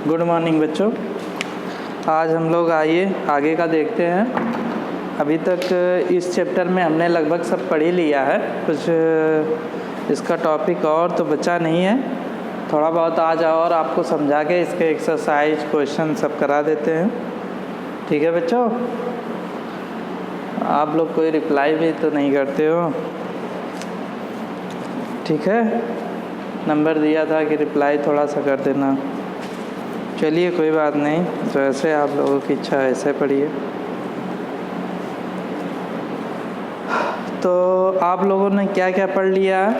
Good morning बच्चों। आज हम लोग आइए आगे का देखते हैं। अभी तक इस चैप्टर में हमने लगभग सब पढ़ ही लिया है, कुछ इसका टॉपिक और तो बचा नहीं है। थोड़ा बहुत आज और आपको समझा के इसके एक्सरसाइज क्वेश्चन सब करा देते हैं। ठीक है बच्चों, आप लोग कोई रिप्लाई भी तो नहीं करते हो। ठीक है, नंबर दिया था कि रिप्लाई थोड़ा सा कर देना। चलिए कोई बात नहीं, तो ऐसे आप लोगों की इच्छा ऐसे पढ़िए। तो आप लोगों ने क्या क्या पढ़ लिया?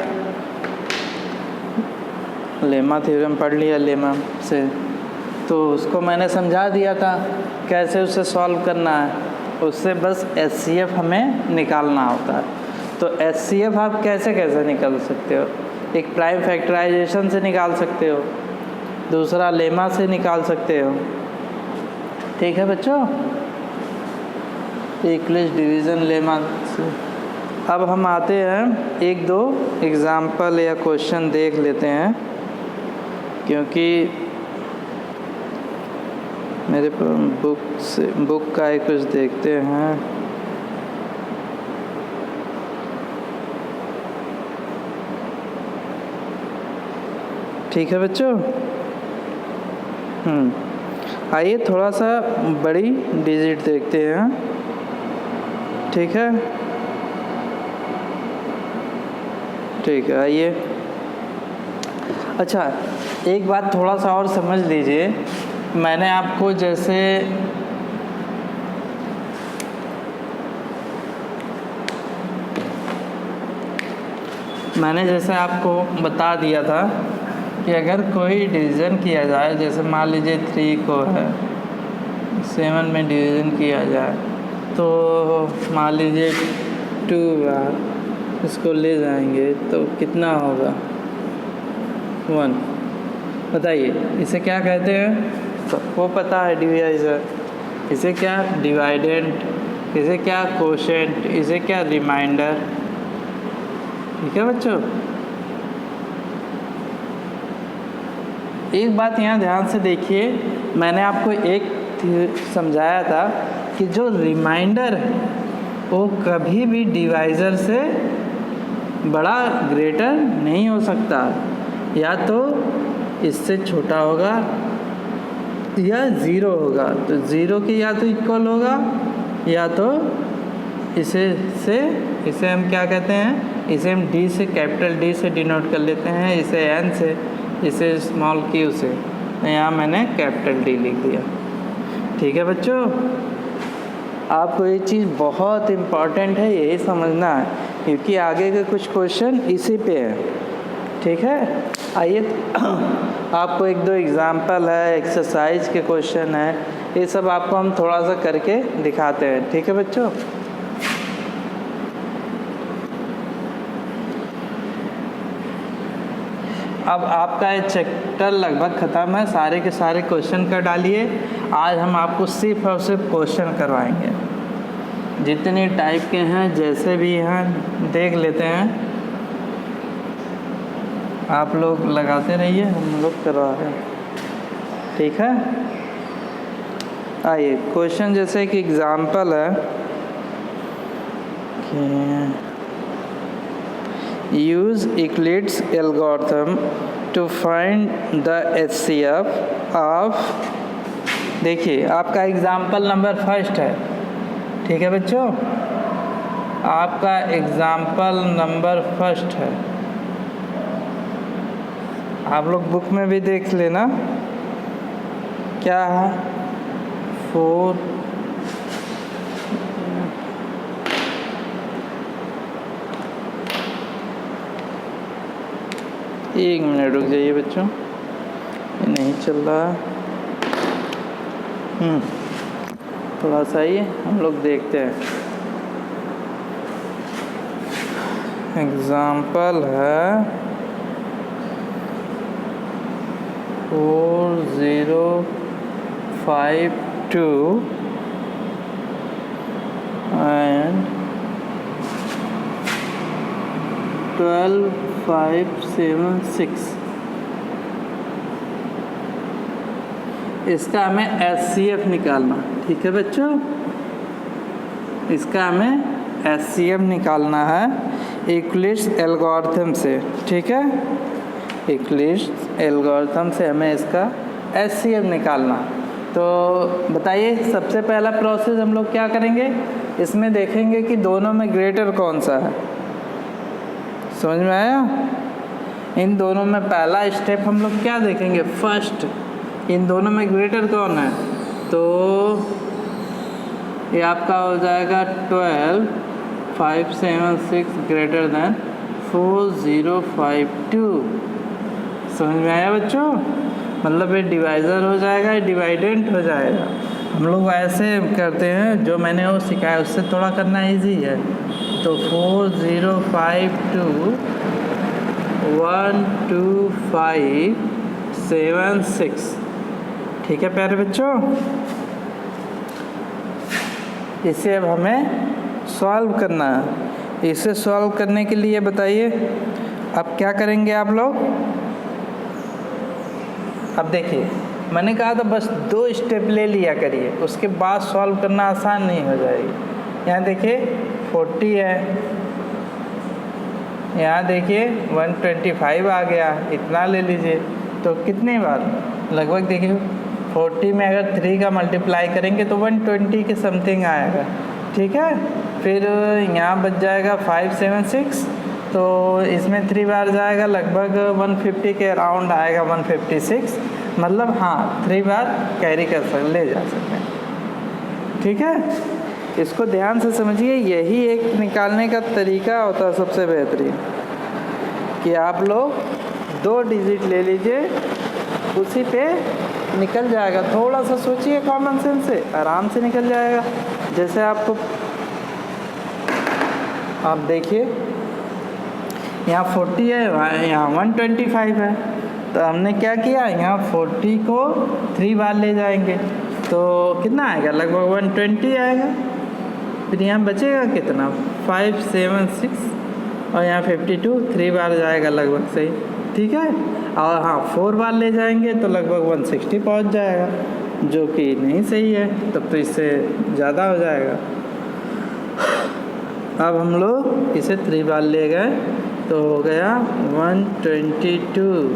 लेमा थ्योरम पढ़ लिया लेमा से, तो उसको मैंने समझा दिया था कैसे उसे सॉल्व करना है। उससे बस HCF हमें निकालना होता है। तो HCF आप कैसे कैसे निकाल सकते हो? एक प्राइम फैक्टराइजेशन से निकाल सकते हो, दूसरा लेमा से निकाल सकते हो। ठीक है बच्चों, इक्विलिब्रियम डिवीज़न लेमा से। अब हम आते हैं एक दो एग्जाम्पल या क्वेश्चन देख लेते हैं, क्योंकि मेरे बुक का ही कुछ देखते हैं। ठीक है बच्चों, आइए थोड़ा सा बड़ी डिजिट देखते हैं। ठीक है, ठीक है आइए। अच्छा, एक बात थोड़ा सा और समझ लीजिए। मैंने आपको जैसे आपको बता दिया था कि अगर कोई डिवीज़न किया जाए, जैसे मान लीजिए 3 को है 7 में डिवीज़न किया जाए, तो मान लीजिए 2 बार इसको ले जाएंगे तो कितना होगा? 1। बताइए इसे क्या कहते हैं? सबको पता है डिवाइज़र। इसे क्या डिवाइडेंट, इसे क्या कोशेंट, इसे क्या रिमाइंडर। ठीक है बच्चों, एक बात यहाँ ध्यान से देखिए। मैंने आपको एक समझाया था कि जो रिमाइंडर है वो कभी भी डिवाइज़र से बड़ा ग्रेटर नहीं हो सकता। या तो इससे छोटा होगा या 0 होगा। तो 0 के या तो इक्वल होगा या तो इसे हम क्या कहते हैं? इसे हम D से, कैपिटल D से डिनोट कर लेते हैं, इसे N से, इसे स्मॉल q से। यहाँ मैंने कैपिटल D लिख दिया। ठीक है बच्चों, आपको ये चीज़ बहुत इम्पॉर्टेंट है, यही समझना है, क्योंकि आगे के कुछ क्वेश्चन इसी पे है। ठीक है, आइए आपको एक दो एग्जाम्पल है, एक्सरसाइज के क्वेश्चन है, ये सब आपको हम थोड़ा सा करके दिखाते हैं। ठीक है बच्चों, अब आपका ये चैप्टर लगभग ख़त्म है। सारे के सारे क्वेश्चन कर डालिए। आज हम आपको सिर्फ और सिर्फ क्वेश्चन करवाएंगे, जितने टाइप के हैं, जैसे भी हैं देख लेते हैं। आप लोग लगाते रहिए, हम लोग करवा रहे हैं। ठीक है, आइए क्वेश्चन जैसे कि एग्जाम्पल है कि use Euclid's algorithm to find the HCF of। देखिए आपका एग्जाम्पल नंबर फर्स्ट है। ठीक है बच्चों, आपका एग्जाम्पल नंबर फर्स्ट है। आप लोग बुक में भी देख लेना क्या है। 4 1 मिनट रुक जाइए बच्चों, ये नहीं चल रहा। थोड़ा सा ही हम लोग देखते हैं। एग्जाम्पल है 4052 and 12576। इसका हमें HCF निकालना, ठीक है बच्चों, इसका हमें HCF निकालना है यूक्लिड्स एल्गोरिथम से, ठीक है, यूक्लिड्स एल्गोरिथम से हमें इसका HCF निकालना। तो बताइए सबसे पहला प्रोसेस हम लोग क्या करेंगे, इसमें देखेंगे कि दोनों में ग्रेटर कौन सा है, समझ में आया। इन दोनों में पहला स्टेप हम लोग क्या देखेंगे, फर्स्ट इन दोनों में ग्रेटर कौन है, तो ये आपका हो जाएगा 12,576 ग्रेटर देन 4052। समझ में आया बच्चों, मतलब ये डिवाइज़र हो जाएगा, ये डिवाइडेंट हो जाएगा। हम लोग ऐसे करते हैं, जो मैंने वो सिखाया उससे थोड़ा करना इजी है। तो 4052 12576, ठीक है प्यारे बच्चों। इसे अब हमें सॉल्व करना है। इसे सॉल्व करने के लिए बताइए अब क्या करेंगे आप लोग। अब देखिए मैंने कहा था बस 2 स्टेप ले लिया करिए, उसके बाद सॉल्व करना आसान नहीं हो जाएगी। यहाँ देखिए 40 है, यहाँ देखिए 125 आ गया, इतना ले लीजिए। तो कितनी बार, लगभग देखिए 40 में अगर 3 का मल्टीप्लाई करेंगे तो 120 के समथिंग आएगा, ठीक है। फिर यहाँ बच जाएगा 576, तो इसमें 3 बार जाएगा, लगभग 150 के अराउंड आएगा, 156, मतलब हाँ 3 बार कैरी कर सकते, ले जा सकते हैं, ठीक है। इसको ध्यान से समझिए, यही एक निकालने का तरीका होता है सबसे बेहतरीन, कि आप लोग 2 डिजिट ले लीजिए, उसी पे निकल जाएगा। थोड़ा सा सोचिए कॉमन सेंस से, आराम से निकल जाएगा। जैसे आपको आप देखिए यहाँ 40 है, यहाँ 125 है, तो हमने क्या किया, यहाँ 40 को 3 बार ले जाएंगे तो कितना आएगा, लगभग 120 आएगा। फिर यहाँ बचेगा कितना 576, और यहाँ 52 3 बार जाएगा लगभग, सही, ठीक है। और हाँ 4 बार ले जाएंगे तो लगभग 160 पहुँच जाएगा, जो कि नहीं सही है, तब तो इससे ज़्यादा हो जाएगा। अब हम लोग इसे 3 बार ले गए तो हो गया 122।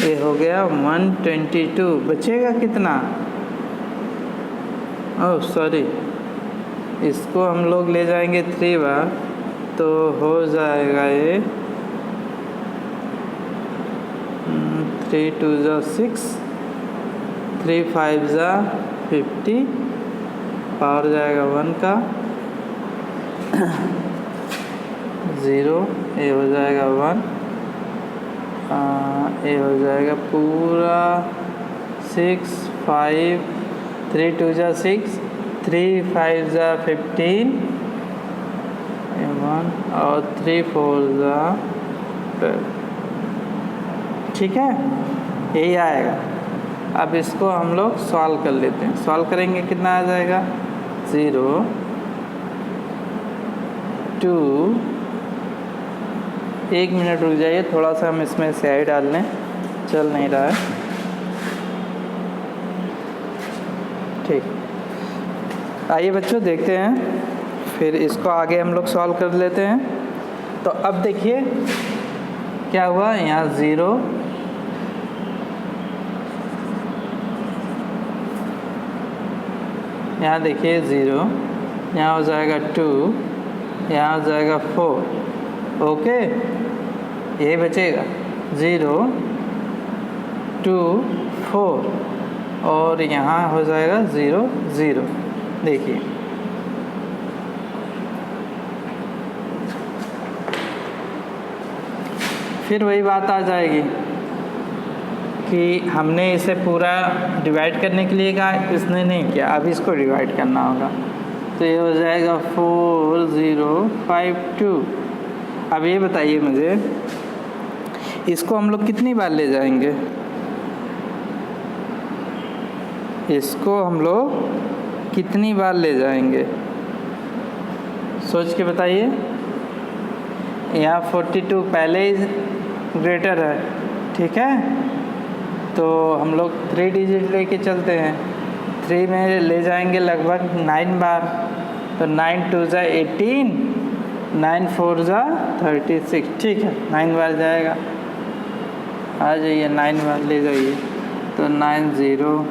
ये हो गया 122, बचेगा कितना, ओह सॉरी, इसको हम लोग ले जाएंगे 3 बार तो हो जाएगा ये 3 2 जा 6, 3 5 जा 50, पावर जाएगा 1 का 0, ये हो जाएगा 1, ये हो जाएगा पूरा 6 5, 3 2 जा 6, 3 5 जा 15, 1 और 3 4 जा 12, ठीक है, यही आएगा। अब इसको हम लोग सॉल्व कर लेते हैं। सॉल्व करेंगे कितना आ जाएगा, 0 2, 1 मिनट रुक जाइए, थोड़ा सा हम इसमें स्याही डाल लें, चल नहीं रहा है, ठीक। आइए बच्चों देखते हैं, फिर इसको आगे हम लोग सॉल्व कर लेते हैं। तो अब देखिए क्या हुआ, यहाँ 0, यहाँ देखिए 0, यहाँ हो जाएगा 2, यहाँ हो जाएगा 4, ओके, यही बचेगा 0 2 4, और यहाँ हो जाएगा 0 0, देखिए फिर वही बात आ जाएगी कि हमने इसे पूरा डिवाइड करने के लिए कहा, इसने नहीं किया, अब इसको डिवाइड करना होगा। तो ये हो जाएगा 4052। अब ये बताइए मुझे, इसको हम लोग कितनी बार ले जाएंगे, इसको हम लोग कितनी बार ले जाएंगे, सोच के बताइए। यहाँ 42 पहले ही ग्रेटर है, ठीक है, तो हम लोग 3 डिजिट लेके चलते हैं। 3 में ले जाएंगे लगभग 9 बार, तो 9 2 ज़ा 18, 9 4 ज़ा 36, ठीक है, 9 बार जाएगा। आ जाइए 9 बार ले जाइए, तो 9 0,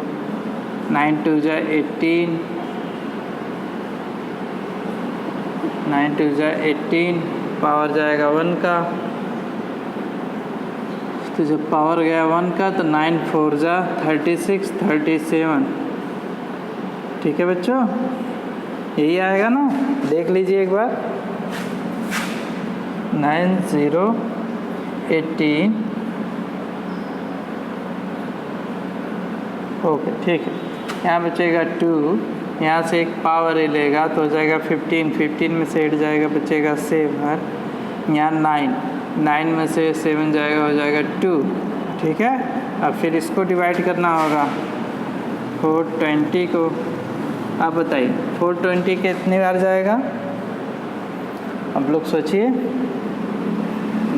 9 2 ज़ा 18, 9 2 ज़ा 18, पावर जाएगा 1 का, तो जब पावर गया 1 का तो 9 4 ज़ा 36, 37, ठीक है बच्चों, यही आएगा ना, देख लीजिए एक बार। 9 0 18, ओके, ठीक है। यहाँ बचेगा 2, यहाँ से एक पावर ही लेगा तो हो जाएगा 15, 15 में से 8 जाएगा, बचेगा 7, यहाँ 9 में से 7 जाएगा, हो जाएगा 2, ठीक है। अब फिर इसको डिवाइड करना होगा 420 को। आप बताइए 420 कितनी बार जाएगा, आप लोग सोचिए।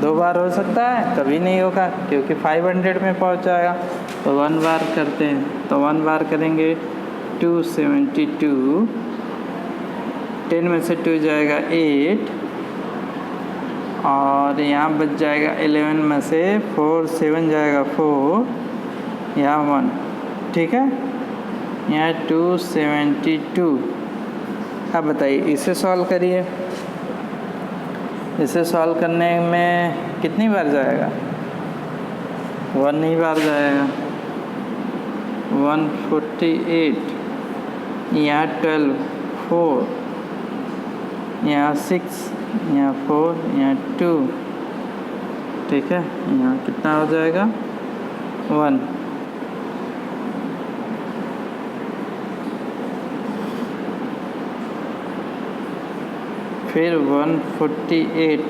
2 बार हो सकता है, कभी नहीं होगा क्योंकि 500 में पहुंच जाएगा, तो 1 बार करते हैं, तो 1 बार करेंगे 272, 10 में से 2 जाएगा 8, और यहाँ बच जाएगा 11 में से 4, 7 जाएगा 4, यहाँ 1, ठीक है, यहाँ 272। अब बताइए इसे सॉल्व करिए, इसे सॉल्व करने में कितनी बार जाएगा, 1 ही बार जाएगा। 148, यहाँ 12, 4, यहाँ 6, यहाँ 4, यहाँ 2, ठीक है, यहाँ कितना हो जाएगा 1। फिर 148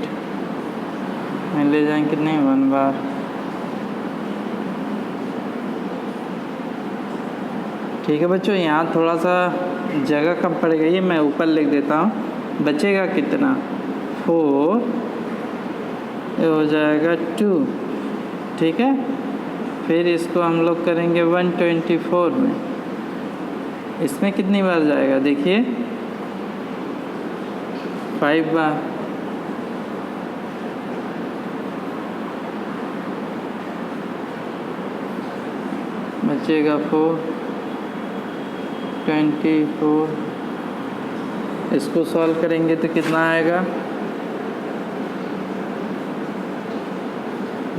में ले जाएंगे कितने, 1 बार, ठीक है बच्चों। यहाँ थोड़ा सा जगह कम पड़ गई है, मैं ऊपर लिख देता हूँ। बचेगा कितना, 4, ये हो जाएगा 2, ठीक है। फिर इसको हम लोग करेंगे 124 में, इसमें कितनी बार जाएगा देखिए, 5 बार, बचेगा 424। इसको सॉल्व करेंगे तो कितना आएगा,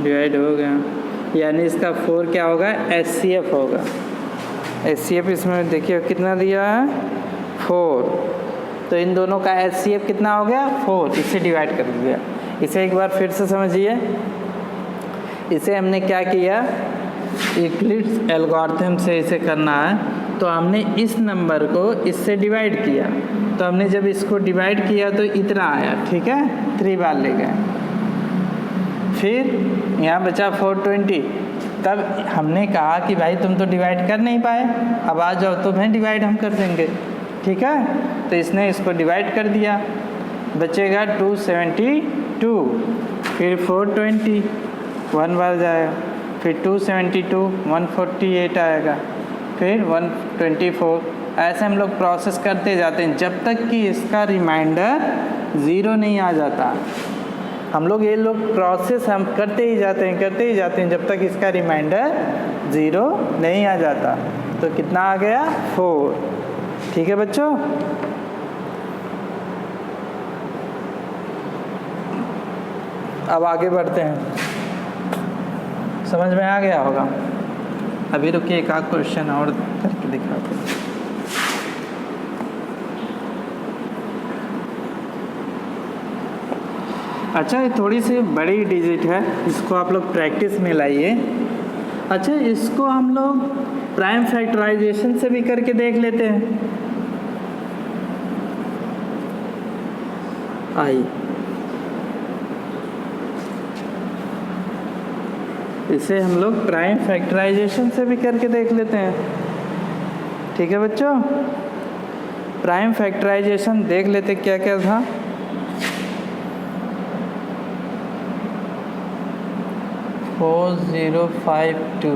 डिवाइड हो गया, यानी इसका 4 क्या होगा, HCF होगा। HCF इसमें देखिए कितना दिया है, 4, तो इन दोनों का HCF कितना हो गया, 4, इससे डिवाइड कर दिया। इसे एक बार फिर से समझिए, इसे हमने क्या किया, यूक्लिड्स एल्गोरिथम से इसे करना है, तो हमने इस नंबर को इससे डिवाइड किया, तो हमने जब इसको डिवाइड किया तो इतना आया, ठीक है, 3 बार ले गए। फिर यहाँ बचा 420, तब हमने कहा कि भाई तुम तो डिवाइड कर नहीं पाए, अब आ जाओ तुम्हें डिवाइड हम कर देंगे, ठीक है, तो इसने इसको डिवाइड कर दिया, बचेगा 272। फिर 420 1 बार जाएगा, फिर 272, 148 आएगा, फिर 124। ऐसे हम लोग प्रोसेस करते जाते हैं जब तक कि इसका रिमाइंडर 0 नहीं आ जाता। हम लोग ये लोग प्रोसेस हम करते ही जाते हैं जब तक इसका रिमाइंडर 0 नहीं आ जाता। तो कितना आ गया, 4, ठीक है बच्चों। अब आगे बढ़ते हैं, समझ में आ गया होगा। अभी रुकिए, एक आध क्वेश्चन और करके दिखाते हैं। अच्छा, ये थोड़ी सी बड़ी डिजिट है, इसको आप लोग प्रैक्टिस में लाइए। अच्छा, इसको हम लोग प्राइम फैक्टराइजेशन से भी करके देख लेते हैं। आइए, इसे हम लोग प्राइम फैक्टराइजेशन से भी करके देख लेते हैं, ठीक है बच्चों। प्राइम फैक्टराइजेशन देख लेते क्या क्या था। Four zero five two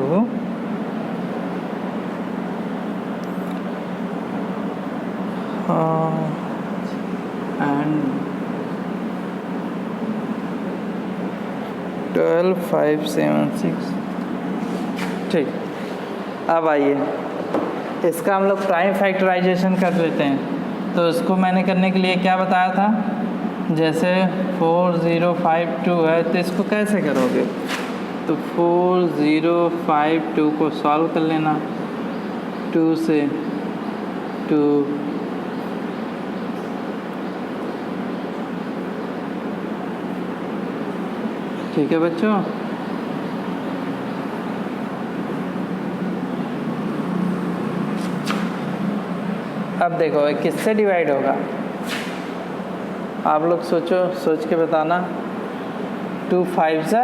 and 12576। ठीक, अब आइए इसका हम लोग प्राइम फैक्टराइजेशन कर लेते हैं। तो इसको मैंने करने के लिए क्या बताया था, जैसे 4052 है तो इसको कैसे करोगे, तो 4052 को सॉल्व कर लेना 2 से 2 ठीक है बच्चों। अब देखो ये किससे डिवाइड होगा, आप लोग सोच के बताना। 2 5 जा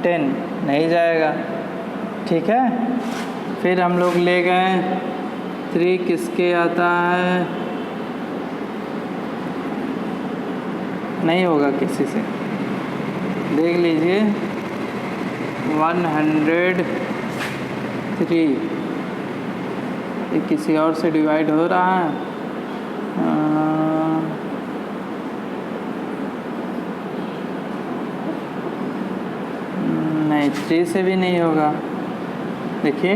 10 नहीं जाएगा, ठीक है। फिर हम लोग ले गए 3 किसके आता है, नहीं होगा किसी से, देख लीजिए 103 ये किसी और से डिवाइड हो रहा है। नहीं 3 से भी नहीं होगा, देखिए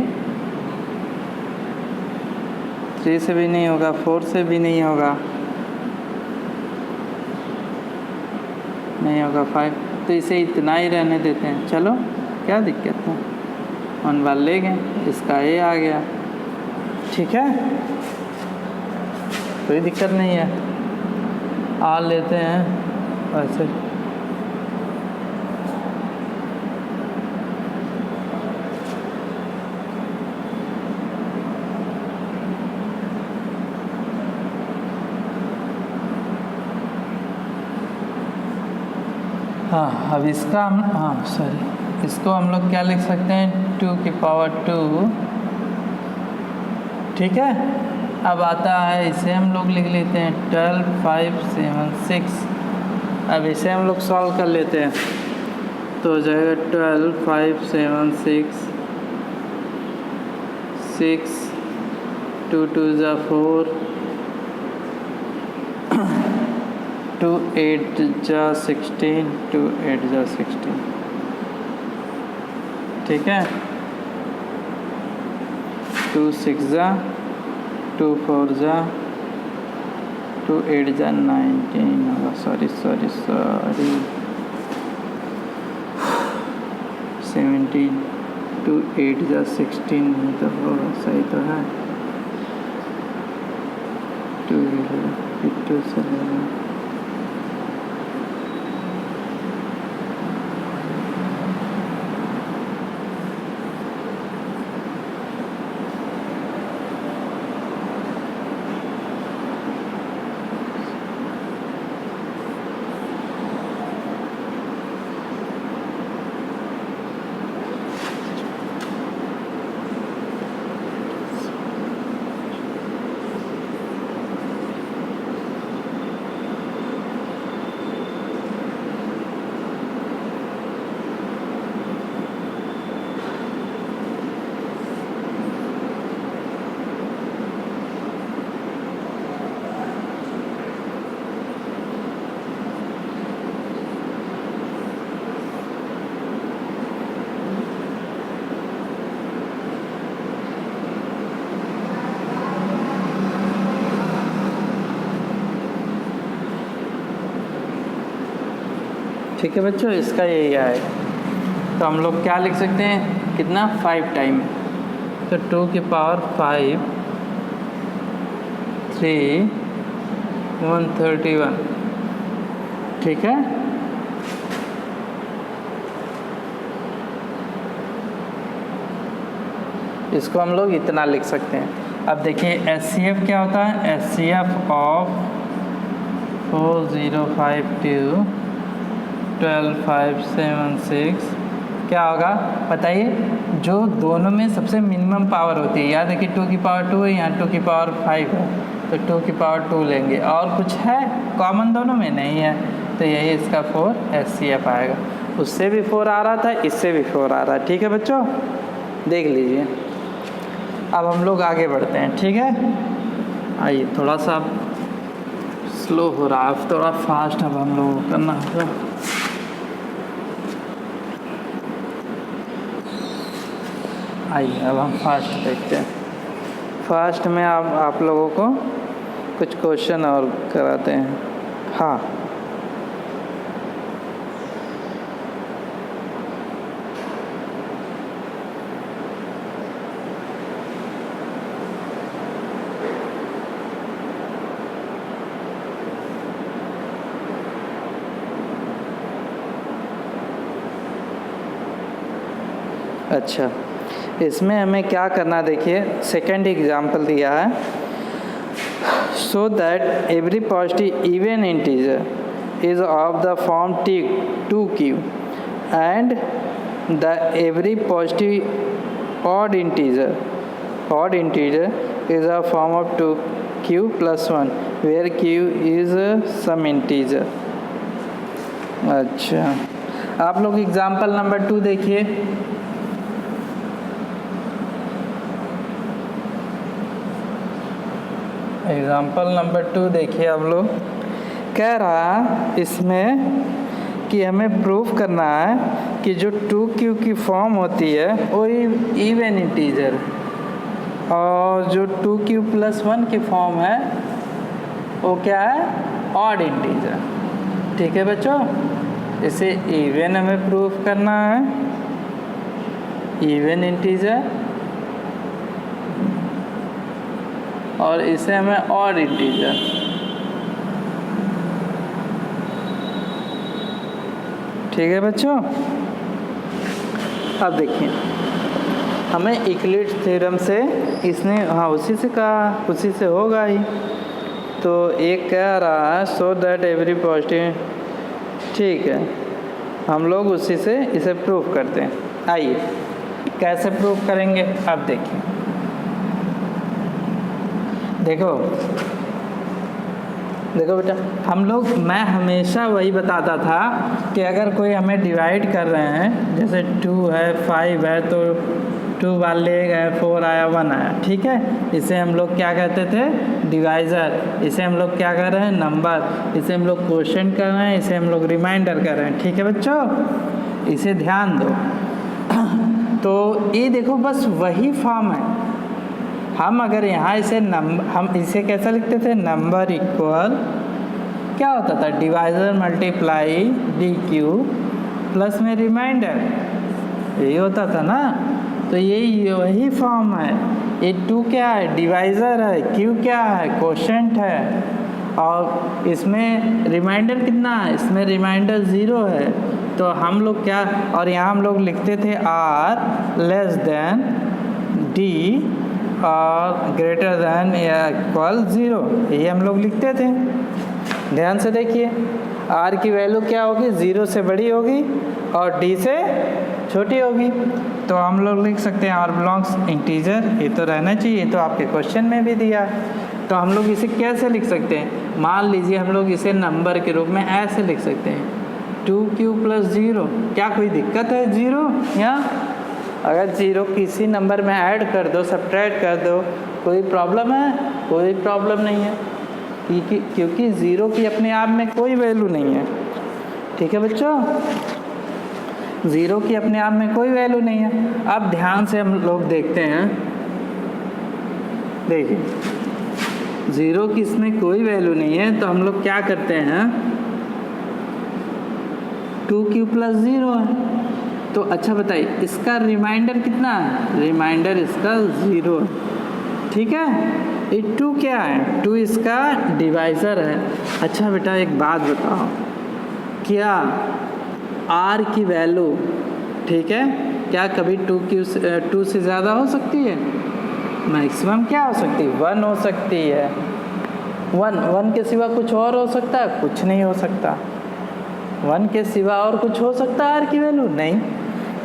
3 से भी नहीं होगा, 4 से भी नहीं होगा, नहीं होगा 5, तो इसे इतना ही रहने देते हैं। चलो क्या दिक्कत है, 1 बार ले गए, इसका ये आ गया, ठीक है, कोई दिक्कत नहीं है। आ लेते हैं ऐसे, हाँ अब इसका हम इसको हम लोग क्या लिख सकते हैं, 2 की पावर 2, ठीक है। अब आता है इसे हम लोग लिख लेते हैं 12576। अब इसे हम लोग सॉल्व कर लेते हैं, तो हो जाएगा 12576 6 2 2 जा 4 2 8 जा 16 2 8 जा 16, ठीक है। 2 6 जा 2 4 जा 2 8 जा 19 होगा, सॉरी 17 2 8 जा 16 तो होगा, सही तो है। 2 से ठीक है बच्चों, इसका यही आएगा। तो हम लोग क्या लिख सकते हैं, कितना 5 टाइम, तो 2 की पावर 5 3 131, ठीक है। इसको हम लोग इतना लिख सकते हैं। अब देखिए HCF क्या होता है, HCF ऑफ 4052 12576 क्या होगा बताइए, जो दोनों में सबसे मिनिमम पावर होती है, याद है कि 2 की पावर 2 है, यहाँ 2 की पावर 5 है, तो 2 की पावर 2 लेंगे। और कुछ है कॉमन दोनों में? नहीं है, तो यही इसका 4 HCF आएगा। उससे भी 4 आ रहा था, इससे भी 4 आ रहा है। ठीक है बच्चों, देख लीजिए। अब हम लोग आगे बढ़ते हैं, ठीक है। आइए, थोड़ा सा स्लो हो रहा है, थोड़ा फास्ट अब हम लोगों को करना होगा। आइए अब हम फास्ट देखते हैं। फास्ट में आप लोगों को कुछ क्वेश्चन और कराते हैं। हाँ, अच्छा, इसमें हमें क्या करना, देखिए सेकंड एग्जाम्पल दिया है। So that every positive even integer is of the form t2q and the every positive odd integer is a form of 2q + 1 where q is some integer. अच्छा, आप लोग एग्जाम्पल नंबर 2 देखिए। Example number 2 देखिए आप लोग। कह रहा इसमें कि हमें प्रूफ करना है कि जो 2q की फॉर्म होती है वो इवन इंटीजर, और जो 2q + 1 की फॉर्म है वो क्या है, ऑड इंटीजर। ठीक है बच्चों, इसे इवन हमें प्रूफ करना है, इवन इंटीजर, और इसे हमें ऑड इंटीजर। ठीक है बच्चों, अब देखिए हमें यूक्लिड थ्योरम से इसने, हाँ उसी से कहा, उसी से होगा ही। तो एक कह रहा है सो दैट एवरी पॉजिटिव, ठीक है, हम लोग उसी से इसे प्रूफ करते हैं। आइए कैसे प्रूफ करेंगे, अब देखिए। देखो बेटा, मैं हमेशा वही बताता था कि अगर कोई हमें डिवाइड कर रहे हैं, जैसे 2 है 5 है, तो 2 बार ले गए, 4 आया 1 आया, ठीक है, इसे हम लोग क्या कहते थे, डिवाइज़र। इसे हम लोग क्या कर रहे हैं, नंबर। इसे हम लोग क्वोशिएंट कर रहे हैं, इसे हम लोग रिमाइंडर कर रहे हैं। ठीक है बच्चों, इसे ध्यान दो। तो ये देखो बस वही फॉर्म है। हम अगर यहाँ इसे हम इसे कैसा लिखते थे, नंबर इक्वल क्या होता था, डिवाइज़र मल्टीप्लाई DQ प्लस में रिमाइंडर, यही होता था ना। तो यही वही फॉर्म है। ये 2 क्या है, डिवाइज़र है, Q क्या है, क्वोशिएंट है, और इसमें रिमाइंडर कितना है, इसमें रिमाइंडर 0 है। तो हम लोग क्या, और यहाँ हम लोग लिखते थे R D और ग्रेटर दैन या इक्वल 0, ये हम लोग लिखते थे। ध्यान से देखिए, R की वैल्यू क्या होगी, 0 से बड़ी होगी और D से छोटी होगी। तो हम लोग लिख सकते हैं R बिलोंग्स इंटीजर, ये तो रहना चाहिए, ये तो आपके क्वेश्चन में भी दिया। तो हम लोग इसे कैसे लिख सकते हैं, मान लीजिए हम लोग इसे नंबर के रूप में ऐसे लिख सकते हैं, 2q + 0। क्या कोई दिक्कत है 0? या अगर 0 किसी नंबर में ऐड कर दो, सब्ट्रैक्ट कर दो, कोई प्रॉब्लम है? कोई प्रॉब्लम नहीं है, क्योंकि 0 की अपने आप में कोई वैल्यू नहीं है। ठीक है बच्चों, 0 की अपने आप में कोई वैल्यू नहीं है। अब ध्यान से हम लोग देखते हैं, देखिए 0 की इसमें कोई वैल्यू नहीं है, तो हम लोग क्या करते हैं, 2q + 0 है। तो अच्छा बताइए इसका रिमाइंडर कितना है, रिमाइंडर इसका 0 है। ठीक है, ये 2 क्या है, 2 इसका डिवाइज़र है। अच्छा बेटा एक बात बताओ, क्या R की वैल्यू, ठीक है, क्या कभी 2 से ज़्यादा हो सकती है? मैक्सिमम क्या हो सकती है, 1 हो सकती है। 1 के सिवा कुछ और हो सकता है? कुछ नहीं हो सकता। 1 के सिवा और कुछ हो सकता है R की वैल्यू? नहीं।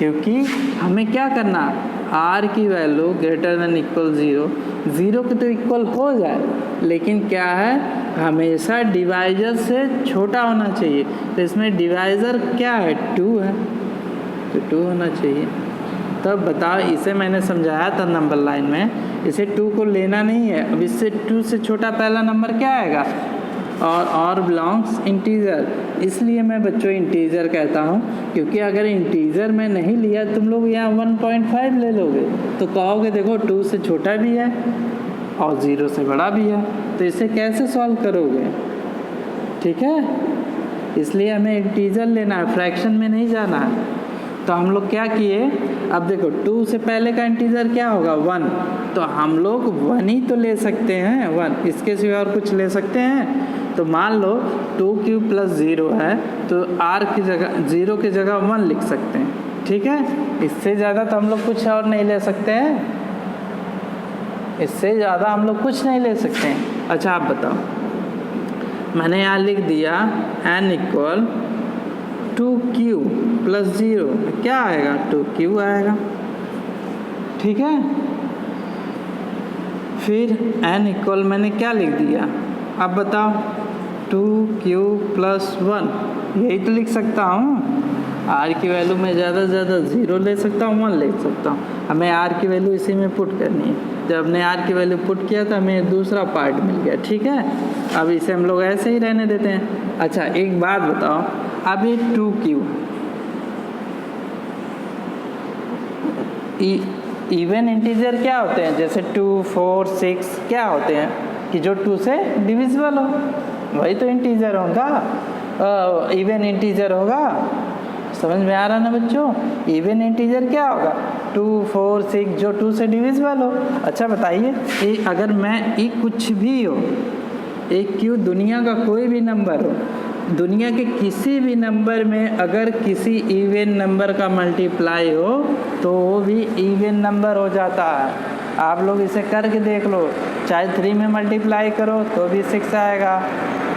क्योंकि हमें क्या करना, r की वैल्यू ग्रेटर देन इक्वल 0 के तो इक्वल हो जाए, लेकिन क्या है हमेशा डिवाइजर से छोटा होना चाहिए। तो इसमें डिवाइजर क्या है, 2 है, तो 2 होना चाहिए। तब बताओ, इसे मैंने समझाया था नंबर लाइन में, इसे 2 को लेना नहीं है। अब इससे 2 से छोटा पहला नंबर क्या आएगा, और बिलोंग्स इंटीजर। इसलिए मैं बच्चों इंटीजर कहता हूँ, क्योंकि अगर इंटीजर में नहीं लिया तुम लोग यहाँ 1.5 ले लोगे तो कहोगे देखो 2 से छोटा भी है और 0 से बड़ा भी है, तो इसे कैसे सॉल्व करोगे। ठीक है, इसलिए हमें इंटीजर लेना है, फ्रैक्शन में नहीं जाना है। तो हम लोग क्या किए, अब देखो 2 से पहले का इंटीजर क्या होगा, 1, तो हम लोग 1 ही तो ले सकते हैं, 1, इसके सिवा और कुछ ले सकते हैं। तो मान लो 2³ + 0 है, तो r की जगह 0 की जगह 1 लिख सकते हैं। ठीक है, इससे ज़्यादा तो हम लोग कुछ और नहीं ले सकते हैं, इससे ज़्यादा हम लोग कुछ नहीं ले सकते हैं। अच्छा आप बताओ, मैंने यहाँ लिख दिया n = 2³ + 0, क्या आएगा, 2³ आएगा। ठीक है, फिर n = मैंने क्या लिख दिया, अब बताओ 2³ + 1, यही तो लिख सकता हूँ। r की वैल्यू में ज़्यादा से ज़्यादा 0 ले सकता हूँ, 1 ले सकता हूँ। हमें r की वैल्यू इसी में पुट करनी है। जब हमने r की वैल्यू पुट किया तो हमें दूसरा पार्ट मिल गया। ठीक है, अब इसे हम लोग ऐसे ही रहने देते हैं। अच्छा एक बात बताओ, अब ये 2³ इवन इंटीजर क्या होते हैं, जैसे 2, 4, 6 क्या होते हैं कि जो 2 से डिविजिबल हो, वही तो इंटीजर होगा, इवन इंटीजर होगा। समझ में आ रहा ना बच्चों, इवन इंटीजर क्या होगा, 2, 4, 6 जो 2 से डिविजिबल हो। अच्छा बताइए, अगर मैं कुछ भी हो, क्यों दुनिया का कोई भी नंबर हो, दुनिया के किसी भी नंबर में अगर किसी इवन नंबर का मल्टीप्लाई हो तो वो भी इवन नंबर हो जाता है। आप लोग इसे करके देख लो, चाहे 3 में मल्टीप्लाई करो तो भी 6 आएगा,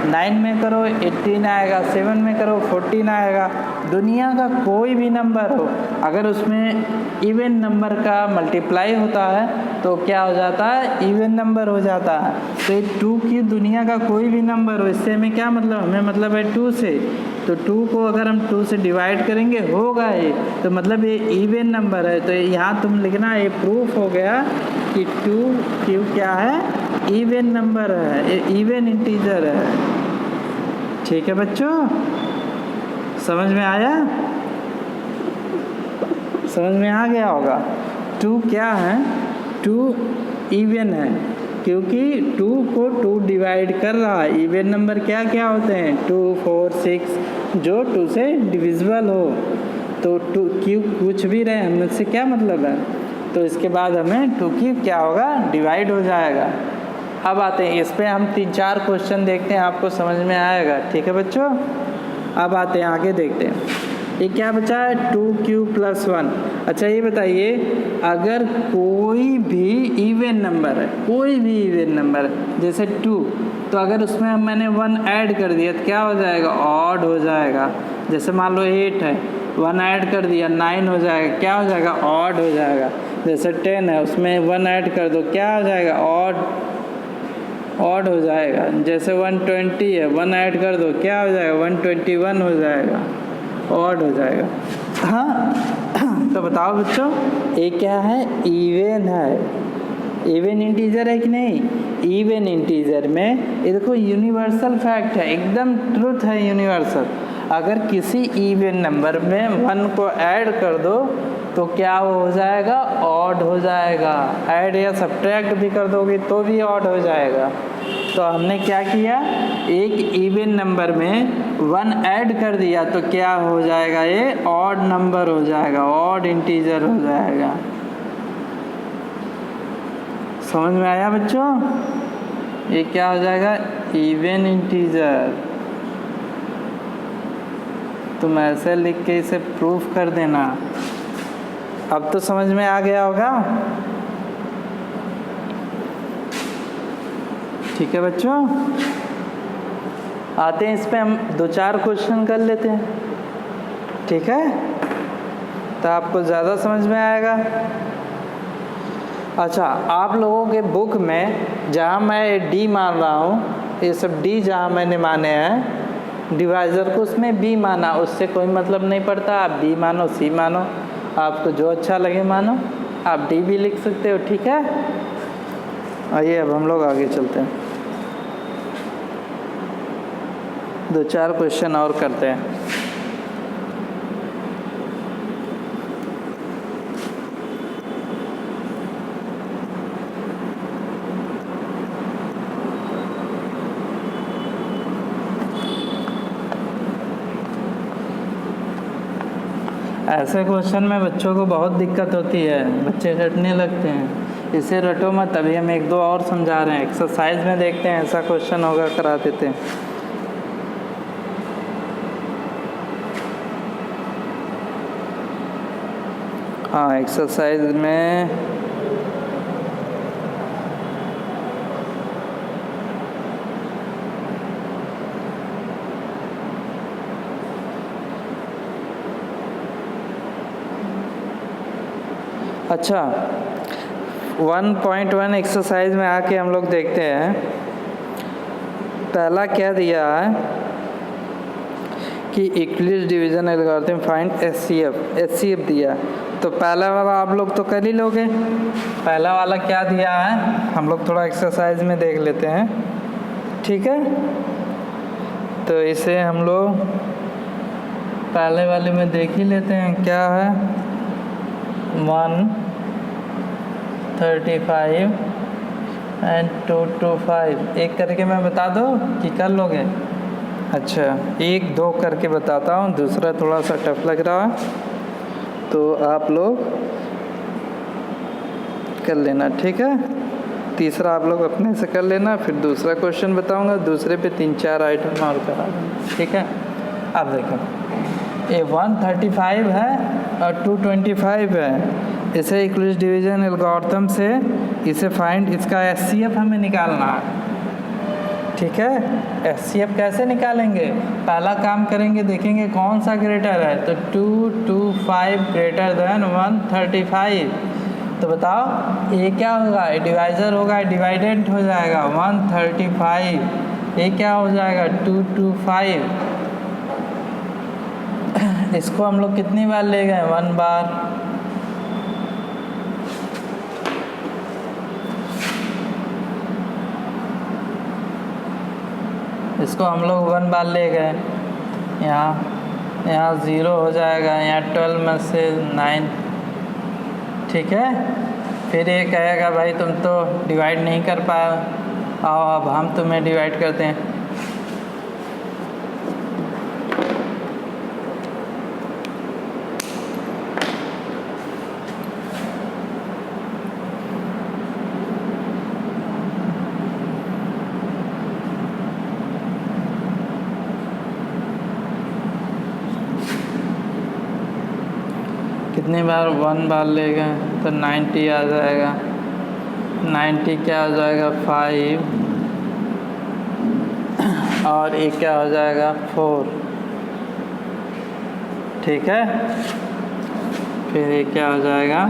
9 में करो 18 आएगा, 7 में करो 14 आएगा। दुनिया का कोई भी नंबर हो, अगर उसमें इवन नंबर का मल्टीप्लाई होता है तो क्या हो जाता है, इवन नंबर हो जाता है। तो 2 की दुनिया का कोई भी नंबर हो, इससे हमें क्या मतलब, हमें मतलब है 2 से, तो 2 को अगर हम 2 से डिवाइड करेंगे होगा ये, तो मतलब ये इवन नंबर है। तो यहाँ तुम लिखना, ये प्रूफ हो गया कि 2³ क्या है, इवन नंबर है, इवन इंटीजर है। ठीक है बच्चों, समझ में आया, समझ में आ गया होगा। 2 क्या है, 2 इवन है, क्योंकि 2 को 2 डिवाइड कर रहा है। इवन नंबर क्या क्या होते हैं, 2, 4, 6 जो 2 से डिविजिबल हो। तो 2³ कुछ भी रहे, हमें से क्या मतलब है। तो इसके बाद हमें 2³ क्या होगा, डिवाइड हो जाएगा। अब आते हैं इस पे, हम 3-4 क्वेश्चन देखते हैं, आपको समझ में आएगा। ठीक है बच्चों, अब आते हैं आगे देखते हैं। ये क्या बचा है, 2³ + 1। अच्छा ये बताइए, अगर कोई भी इवन नंबर है, कोई भी इवन नंबर है जैसे 2, तो अगर उसमें मैंने 1 ऐड कर दिया तो क्या हो जाएगा, ऑड हो जाएगा। जैसे मान लो 8 है, 1 ऐड कर दिया 9 हो जाएगा, क्या हो जाएगा, ऑड हो जाएगा। जैसे 10 है, उसमें 1 ऐड कर दो, क्या हो जाएगा, ऑड हो जाएगा। जैसे 120 है, 1 ऐड कर दो, क्या हो जाएगा, 121 हो जाएगा, ऑड हो जाएगा। हाँ तो बताओ बच्चों, ये क्या है, इवन है, इवन इंटीजर है कि नहीं। इवन इंटीजर में ये देखो यूनिवर्सल फैक्ट है, एकदम ट्रुथ है यूनिवर्सल। अगर किसी इवन नंबर में 1 को ऐड कर दो तो क्या हो जाएगा, ऑड हो जाएगा। ऐड या सब्ट्रैक्ट भी कर दोगे तो भी ऑड हो जाएगा। तो हमने क्या किया, एक इवन नंबर में 1 ऐड कर दिया तो क्या हो जाएगा, ये ऑड नंबर हो जाएगा, ऑड इंटीजर हो जाएगा। समझ में आया बच्चों, ये क्या हो जाएगा, इवन इंटीजर। तुम ऐसे लिख के इसे प्रूफ कर देना। अब तो समझ में आ गया होगा। ठीक है बच्चों, आते हैं इस पे, हम 2-4 क्वेश्चन कर लेते हैं। ठीक है, तो आपको ज़्यादा समझ में आएगा। अच्छा, आप लोगों के बुक में जहाँ मैं डी मान रहा हूँ, ये सब डी जहाँ मैंने माने हैं डिवाइज़र को, उसमें बी माना, उससे कोई मतलब नहीं पड़ता। आप बी मानो, सी मानो, आपको जो अच्छा लगे मानो, आप डी भी लिख सकते हो, ठीक है। आइए अब हम लोग आगे चलते हैं, 2-4 क्वेश्चन और करते हैं। ऐसे क्वेश्चन में बच्चों को बहुत दिक्कत होती है, बच्चे रटने लगते हैं। इसे रटो मत, अभी हम 1-2 और समझा रहे हैं। एक्सरसाइज में देखते हैं ऐसा क्वेश्चन होगा, करा देते हैं। हाँ, एक्सरसाइज में अच्छा 1.1 एक्सरसाइज में आके हम लोग देखते हैं। पहला क्या दिया है कि equilibrium division algorithm find HCF दिया। तो पहला वाला आप लोग तो कर ही लोगे। पहला वाला क्या दिया है हम लोग थोड़ा एक्सरसाइज में देख लेते हैं, ठीक है। तो इसे हम लोग पहले वाले में देख ही लेते हैं। क्या है 135 एंड 225। एक करके मैं बता दो कि कर लोगे। अच्छा, 1-2 करके बताता हूँ, दूसरा थोड़ा सा टफ लग रहा है तो आप लोग कर लेना, ठीक है। तीसरा आप लोग अपने से कर लेना, फिर दूसरा क्वेश्चन बताऊंगा, दूसरे पे 3-4 आइटम और करा देना, ठीक है। अब देखो, ये 135 है और 225 है। इसे इक्विलिब्रियम डिवीजन एल्गोरिथम से इसे फाइंड, इसका एचसीएफ हमें निकालना है, ठीक है। एचसीएफ कैसे निकालेंगे? पहला काम करेंगे, देखेंगे कौन सा ग्रेटर है। तो 225 ग्रेटर देन 135। तो बताओ ये क्या होगा? डिवाइजर होगा, डिवाइडेड हो जाएगा 135। ये क्या हो जाएगा 225। इसको हम लोग कितनी बार ले गए? 1 बार। इसको हम लोग 1 बार ले गए, यहाँ 0 हो जाएगा, यहाँ 12 में से 9, ठीक है। फिर ये कहेगा भाई तुम तो डिवाइड नहीं कर पाए, आओ अब हम तुम्हें डिवाइड करते हैं। कितनी बार? 1 बार ले गए तो 90 आ जाएगा। 90 क्या हो जाएगा 5, और ये क्या हो जाएगा 4, ठीक है। फिर ये क्या हो जाएगा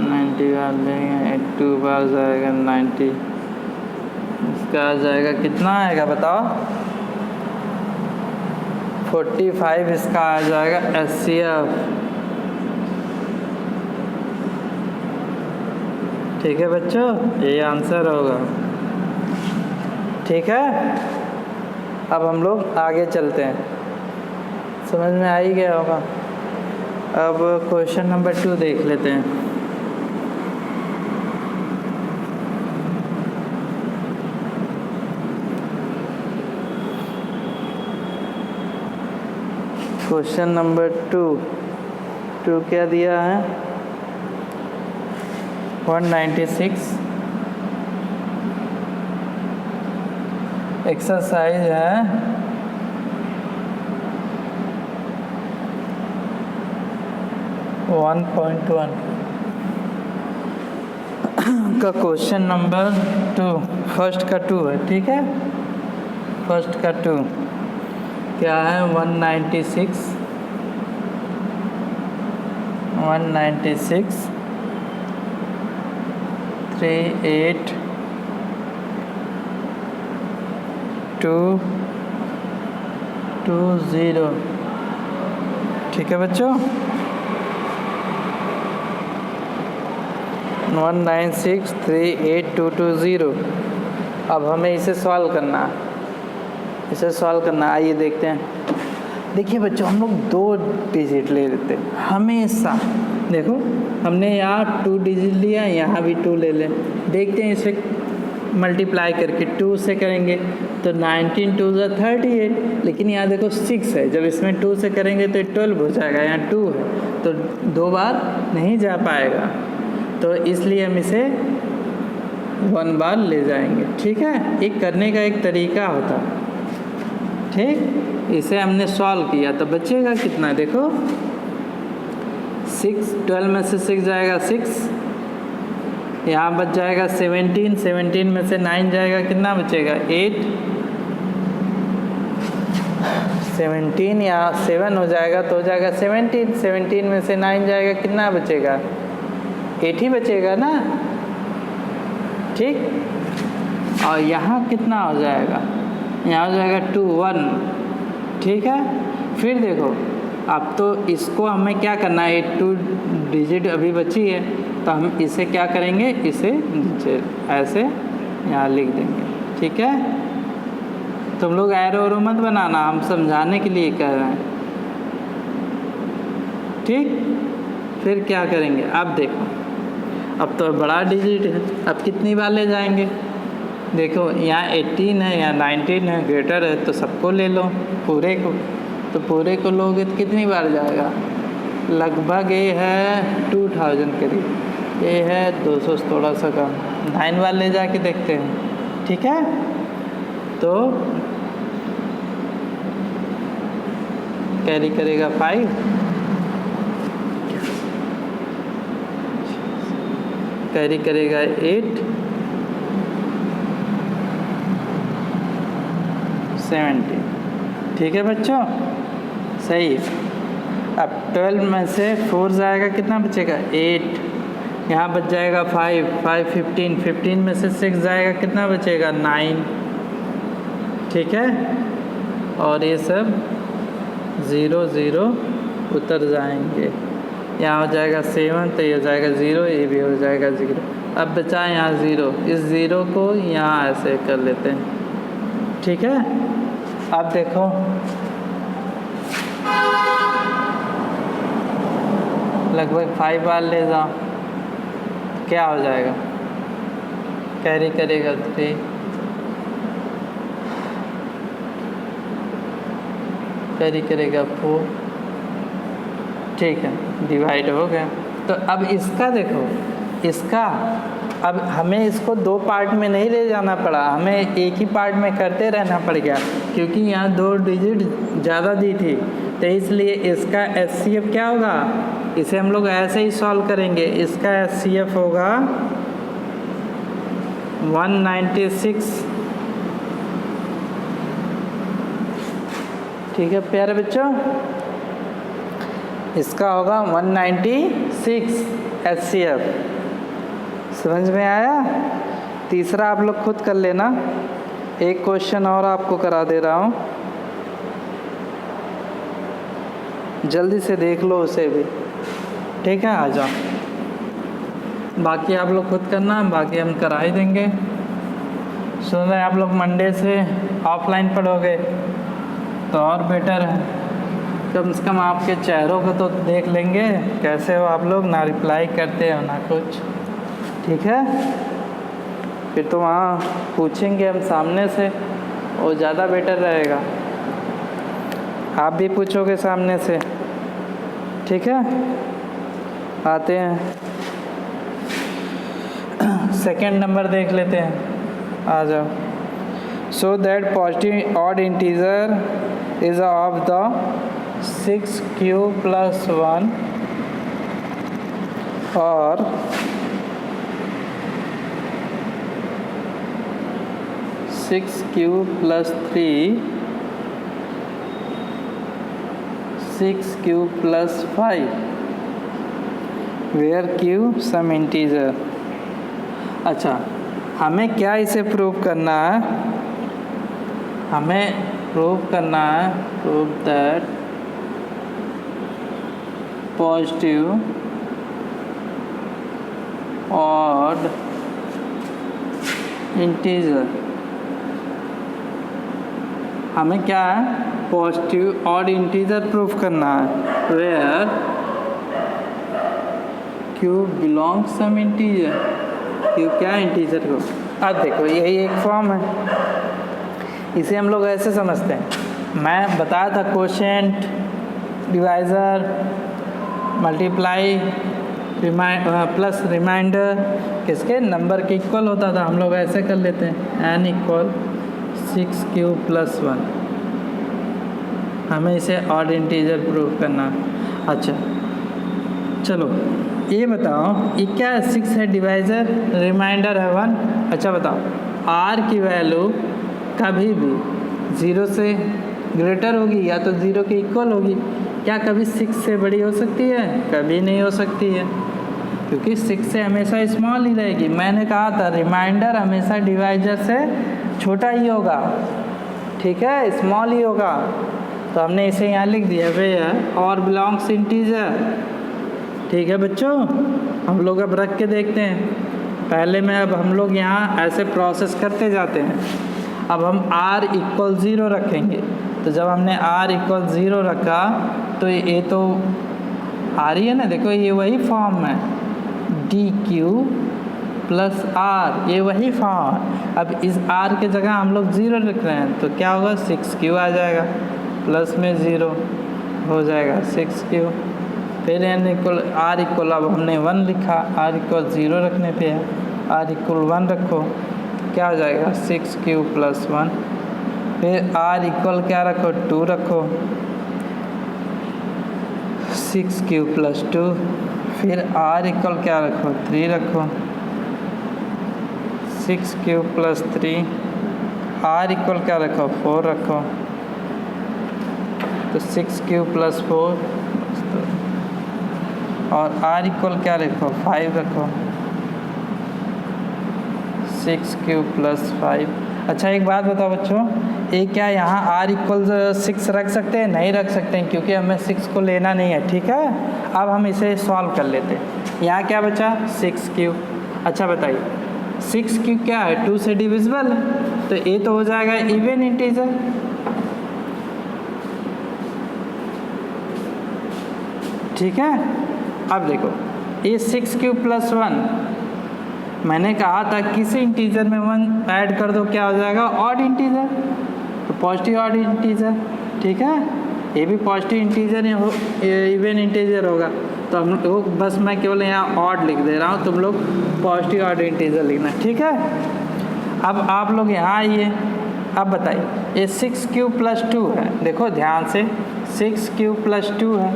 90 बार लेंगे, 2 बार जाएगा 90। इसका आ जाएगा कितना आएगा बताओ? 45 इसका आ जाएगा एचसीएफ, ठीक है बच्चों, ये आंसर होगा, ठीक है। अब हम लोग आगे चलते हैं, समझ में आ ही गया होगा। अब क्वेश्चन नंबर 2 देख लेते हैं। क्वेश्चन नंबर 2 क्या दिया है? 196 एक्सरसाइज है 1.1 का क्वेश्चन नंबर 2, फर्स्ट का 2 है, ठीक है। फर्स्ट का 2 क्या है? 196 196 38 220। ठीक है बच्चों, 19638 अब हमें इसे सॉल्व करना है, आइए देखते हैं। देखिए बच्चों, हम लोग 2 डिजिट ले लेते हैं हमेशा। देखो हमने यहाँ 2 डिजिट लिया, यहाँ भी 2 ले लें। देखते हैं इसे मल्टीप्लाई करके 2 से करेंगे तो 19 2 ज़ा 38, लेकिन यहाँ देखो 6 है, जब इसमें 2 से करेंगे तो 12 हो जाएगा, यहाँ 2 है तो 2 बार नहीं जा पाएगा, तो इसलिए हम इसे 1 बार ले जाएंगे। ठीक है, एक करने का एक तरीका होता है। ठीक, इसे हमने सॉल्व किया तो बचेगा कितना, देखो 6, 12 में से 6 जाएगा 6, यहाँ बच जाएगा 17, 17 में से 9 जाएगा, कितना बचेगा 8, 17 यहाँ 7 हो जाएगा तो हो जाएगा 17, 17 में से 9 जाएगा, कितना बचेगा 8 ही बचेगा ना। ठीक, और यहाँ कितना हो जाएगा, यहाँ हो जाएगा 2 1। ठीक है, फिर देखो अब तो इसको हमें क्या करना है, 2 डिजिट अभी बची है तो हम इसे क्या करेंगे, इसे नीचे ऐसे यहाँ लिख देंगे। ठीक है, तुम लोग एरो ओरो मत बनाना, हम समझाने के लिए कह रहे हैं। ठीक, फिर क्या करेंगे, अब देखो अब तो बड़ा डिजिट है, अब कितनी बार ले जाएंगे। देखो यहाँ 18 है, यहाँ 19 है, ग्रेटर है तो सबको ले लो, पूरे को, तो पूरे को लोगे तो कितनी बार जाएगा, लगभग ये है 2000 करीब, ये है 200 थोड़ा सा कम, 9 बार ले जाके देखते हैं। ठीक है, तो कैरी करेगा 5, कैरी करेगा 8, 70। ठीक है बच्चों, सही है। अब 12 में से 4 जाएगा, कितना बचेगा 8, यहाँ बच जाएगा 5, 5 15, 15 में से 6 जाएगा, कितना बचेगा 9। ठीक है, और ये सब 0 0 उतर जाएंगे, यहाँ हो जाएगा 7 तो ये हो जाएगा 0, ये भी हो जाएगा 0। अब बचा यहाँ 0, इस 0 को यहाँ ऐसे कर लेते हैं। ठीक है, अब देखो लगभग 5 बार ले जाओ, क्या हो जाएगा, कैरी करेगा 3, कैरी करेगा 4। ठीक है, डिवाइड हो गया। तो अब इसका देखो, इसका अब हमें इसको 2 पार्ट में नहीं ले जाना पड़ा, हमें एक ही पार्ट में करते रहना पड़ गया, क्योंकि यहाँ 2 डिजिट ज़्यादा दी थी, तो इसलिए इसका HCF क्या होगा, इसे हम लोग ऐसे ही सॉल्व करेंगे। इसका HCF होगा 196। ठीक है प्यारे बच्चों, इसका होगा 196 HCF। समझ में आया। तीसरा आप लोग खुद कर लेना, एक क्वेश्चन और आपको करा दे रहा हूँ, जल्दी से देख लो उसे भी। ठीक है, आ जाओ, बाकी आप लोग खुद करना, बाकी हम करा ही देंगे। सुन रहे आप लोग मंडे से ऑफलाइन पढ़ोगे तो और बेटर है, कम से कम आपके चेहरों को तो देख लेंगे कैसे हो आप लोग, ना रिप्लाई करते हो ना कुछ। ठीक है, फिर तो वहाँ पूछेंगे हम सामने से, वो ज़्यादा बेटर रहेगा, आप भी पूछोगे सामने से। ठीक है, आते हैं सेकंड नंबर देख लेते हैं, आ जाओ। So that positive odd integer is of the 6q + 1 और 6q + 3, 6q + 5 where Q some integer. अच्छा, हमें क्या इसे प्रूव करना है? हमें प्रूव करना है, prove that positive odd integer. हमें क्या है? पॉजिटिव ऑड इंटीजर प्रूफ करना है where q belongs some integer. Q क्या इंटीजर को। अब देखो यही एक फॉर्म है, इसे हम लोग ऐसे समझते हैं। मैं बताया था quotient, divisor, multiply, plus reminder किसके नंबर के इक्वल होता था। हम लोग ऐसे कर लेते हैं n इक्वल 6q + 1। हमें इसे ऑड इंटीजर प्रूव करना। अच्छा चलो ये बताओ, ये क्या है? 6 है, डिवाइज़र, रिमाइंडर है 1। अच्छा बताओ, r की वैल्यू कभी भी 0 से ग्रेटर होगी या तो 0 के इक्वल होगी। क्या कभी 6 से बड़ी हो सकती है? कभी नहीं हो सकती है, क्योंकि 6 से हमेशा स्मॉल ही रहेगी। मैंने कहा था रिमाइंडर हमेशा डिवाइज़र से छोटा ही होगा, ठीक है, स्मॉल ही होगा। तो हमने इसे यहाँ लिख दिया वेयर और बिलोंग्स इंटीजर। ठीक है बच्चों, हम लोग अब रख के देखते हैं। पहले में अब हम लोग यहाँ ऐसे प्रोसेस करते जाते हैं। अब हम r = 0 रखेंगे, तो जब हमने r = 0 रखा तो ये तो आ रही है ना, देखो ये वही फॉर्म है dq + r, ये वही फॉर्म। अब इस r के जगह हम लोग 0 लिख रहे हैं तो क्या होगा? 6q आ जाएगा, प्लस में 0 हो जाएगा 6q। फिर r इक्वल, अब हमने 1 लिखा, r = 0 रखने पे है, r = 1 रखो, क्या हो जाएगा? 6q + 1। फिर r इक्वल क्या रखो? 2 रखो, 6q + 2। फिर r इक्वल क्या रखो? 3 रखो, 6q + 3। r इक्वल क्या रखो? 4 रखो, तो 6q + 4। और r इक्वल क्या रखो? 5 रखो, 6q + 5। अच्छा एक बात बताओ बच्चों, ये क्या यहाँ r = 6 रख सकते हैं? नहीं रख सकते हैं, क्योंकि हमें 6 को लेना नहीं है, ठीक है। अब हम इसे सॉल्व कर लेते हैं। यहाँ क्या बचा? 6q। अच्छा बताइए 6q क्या है? 2 से डिविजिबल है, तो ये तो हो जाएगा इवन इंटीजर। ठीक है, अब देखो ये 6q + 1, मैंने कहा था किसी इंटीजर में 1 ऐड कर दो, क्या हो जाएगा? ऑड इंटीजर, तो पॉजिटिव ऑड इंटीजर। ठीक है, ये भी पॉजिटिव इंटीजर हो, इवन इंटीजर होगा। तो हम लोग बस मैं केवल यहाँ ऑड लिख दे रहा हूँ, तुम लोग पॉजिटिव ऑड इंटीजर लिखना, ठीक है। अब आप लोग यहाँ आइए, अब बताइए ये 6q + 2 है, देखो ध्यान से 6q + 2 है,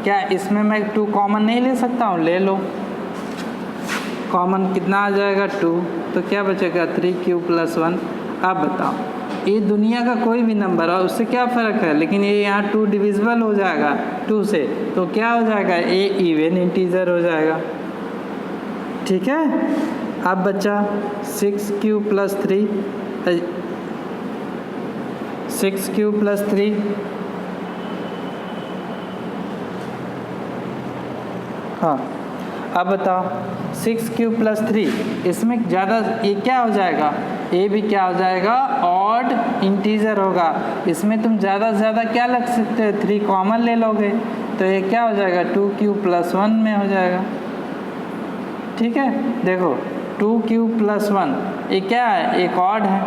क्या इसमें मैं 2 कॉमन नहीं ले सकता हूँ? ले लो, कॉमन कितना आ जाएगा? 2, तो क्या बचेगा? 3q + 1। अब बताओ ये दुनिया का कोई भी नंबर है, उससे क्या फ़र्क है, लेकिन ये यहाँ 2 डिविजिबल हो जाएगा 2 से, तो क्या हो जाएगा? ये इवन इंटीजर हो जाएगा, ठीक है। अब बच्चा 6q + 3, 6q + 3, हाँ अब बताओ 6q + 3, इसमें ज़्यादा ये क्या हो जाएगा? ये भी क्या हो जाएगा? ऑड इंटीजर होगा। इसमें तुम ज़्यादा से ज़्यादा क्या लग सकते हो? 3 कॉमन ले लोगे, तो ये क्या हो जाएगा? 2q + 1 में हो जाएगा, ठीक है। देखो 2q + 1 ये क्या है? एक ऑड है,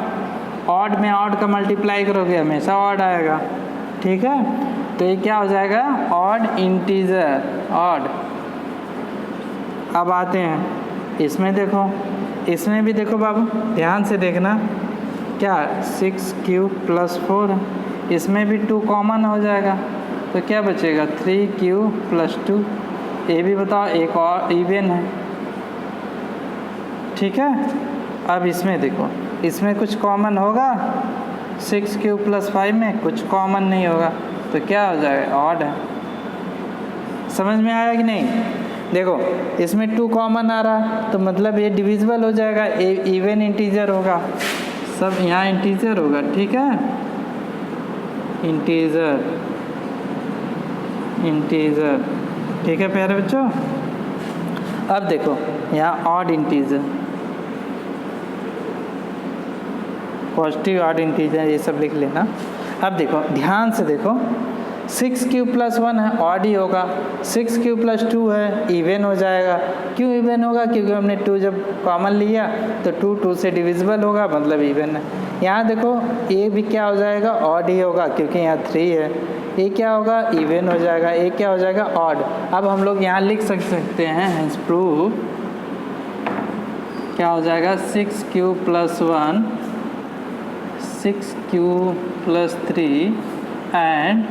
ऑड में ऑड का मल्टीप्लाई करोगे हमेशा ऑड आएगा, ठीक है। तो ये क्या हो जाएगा? Odd integer, odd. अब आते हैं इसमें, देखो इसमें भी देखो बाबू ध्यान से देखना, क्या 6q + 4 है, इसमें भी 2 कॉमन हो जाएगा, तो क्या बचेगा? 3q + 2। ये भी बताओ एक और इवन है, ठीक है। अब इसमें देखो, इसमें कुछ कॉमन होगा? 6q + 5 में कुछ कॉमन नहीं होगा, तो क्या हो जाएगा? ऑड है। समझ में आया कि नहीं? देखो इसमें 2 कॉमन आ रहा तो मतलब ये डिविजिबल हो जाएगा, इवन इंटीजर होगा, सब यहाँ इंटीजर होगा, ठीक है, इंटीजर इंटीजर, ठीक है प्यारे बच्चों। अब देखो यहाँ odd integer, positive odd integer, ये सब लिख लेना। अब देखो ध्यान से देखो, 6 + 1 है, ऑड ही होगा, 6 + 2 है, इवन हो जाएगा। क्यों इवन होगा? क्योंकि हमने 2 जब कॉमन लिया तो 2 से डिविजिबल होगा, मतलब इवन है। यहाँ देखो ये भी क्या हो जाएगा, ऑड ही होगा, क्योंकि यहाँ 3 है। ये क्या होगा, इवन हो जाएगा। ये क्या हो जाएगा, ऑड। अब हम लोग यहाँ लिख सकते हैं हेंस प्रूव क्या हो जाएगा, 6 + 1 6 + 3 एंड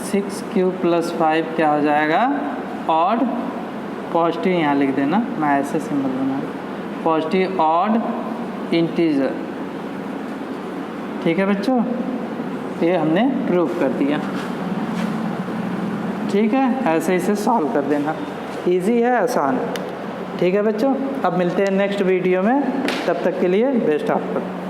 6 + 5 क्या हो जाएगा, ऑड। पॉजिटिव यहाँ लिख देना, मैं ऐसे सिंबल बना रहा हूँ, पॉजिटिव ऑड इंटीजर, ठीक है बच्चों। ये हमने प्रूव कर दिया, ठीक है। ऐसे इसे सॉल्व कर देना, इजी है, आसान, ठीक है बच्चों। अब मिलते हैं नेक्स्ट वीडियो में, तब तक के लिए बेस्ट ऑफ लक।